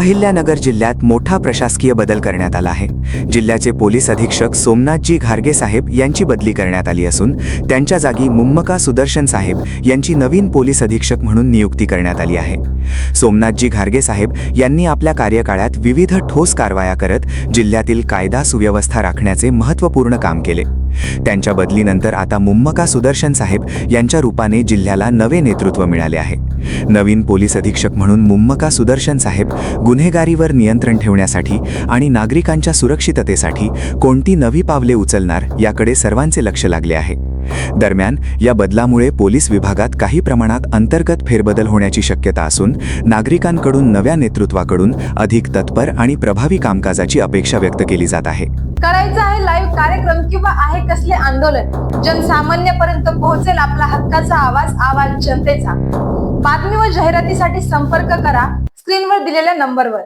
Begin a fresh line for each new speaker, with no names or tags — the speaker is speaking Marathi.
अहिल्यानगर जिल्ह्यात मोठा प्रशासकीय बदल करण्यात आला आहे। जिल्ह्याचे पोलीस अधीक्षक सोमनाथजी घारगे साहेब यांची बदली करण्यात आली असून त्यांच्या जागी मुम्मका सुदर्शन साहेब यांची नवीन पोलीस अधीक्षक म्हणून नियुक्ती करण्यात आली आहे। सोमनाथजी घारगे साहेब यांनी आपल्या कार्यकाळात विविध ठोस कारवाया करत जिल्ह्यातील कायदा सुव्यवस्था राखण्याचे महत्त्वपूर्ण काम केले। त्यांच्या बदलीनंतर आता मुम्मका सुदर्शन साहेब यांच्या रूपाने जिल्ह्याला नवे नेतृत्व मिळाले आहे। नवीन पोलीस अधीक्षक म्हणून मुम्मका सुदर्शन साहेब गुन्हेगारीवर नियंत्रण ठेवण्यासाठी आणि नागरिकांच्या सुरक्षिततेसाठी कोणती नवी पावले उचलणार याकडे सर्वांचे लक्ष लागले आहे। दरम्यान या बदलामुळे पोलीस विभागात काही प्रमाणात अंतर्गत फेरबदल होण्याची शक्यता असून नागरिकांकडून नव्या नेतृत्वाकडून अधिक तत्पर आणि प्रभावी कामकाजाची अपेक्षा व्यक्त केली जात आहे।
करायचं आहे लाईव्ह कार्यक्रम किंवा आहे कसले आंदोलन जनसामान्यपर्यंत पोहोचेल आपला हक्काचा आवाज जनतेचा। बातमी व जाहिरातीसाठी संपर्क करा स्क्रीनवर दिलेल्या नंबरवर।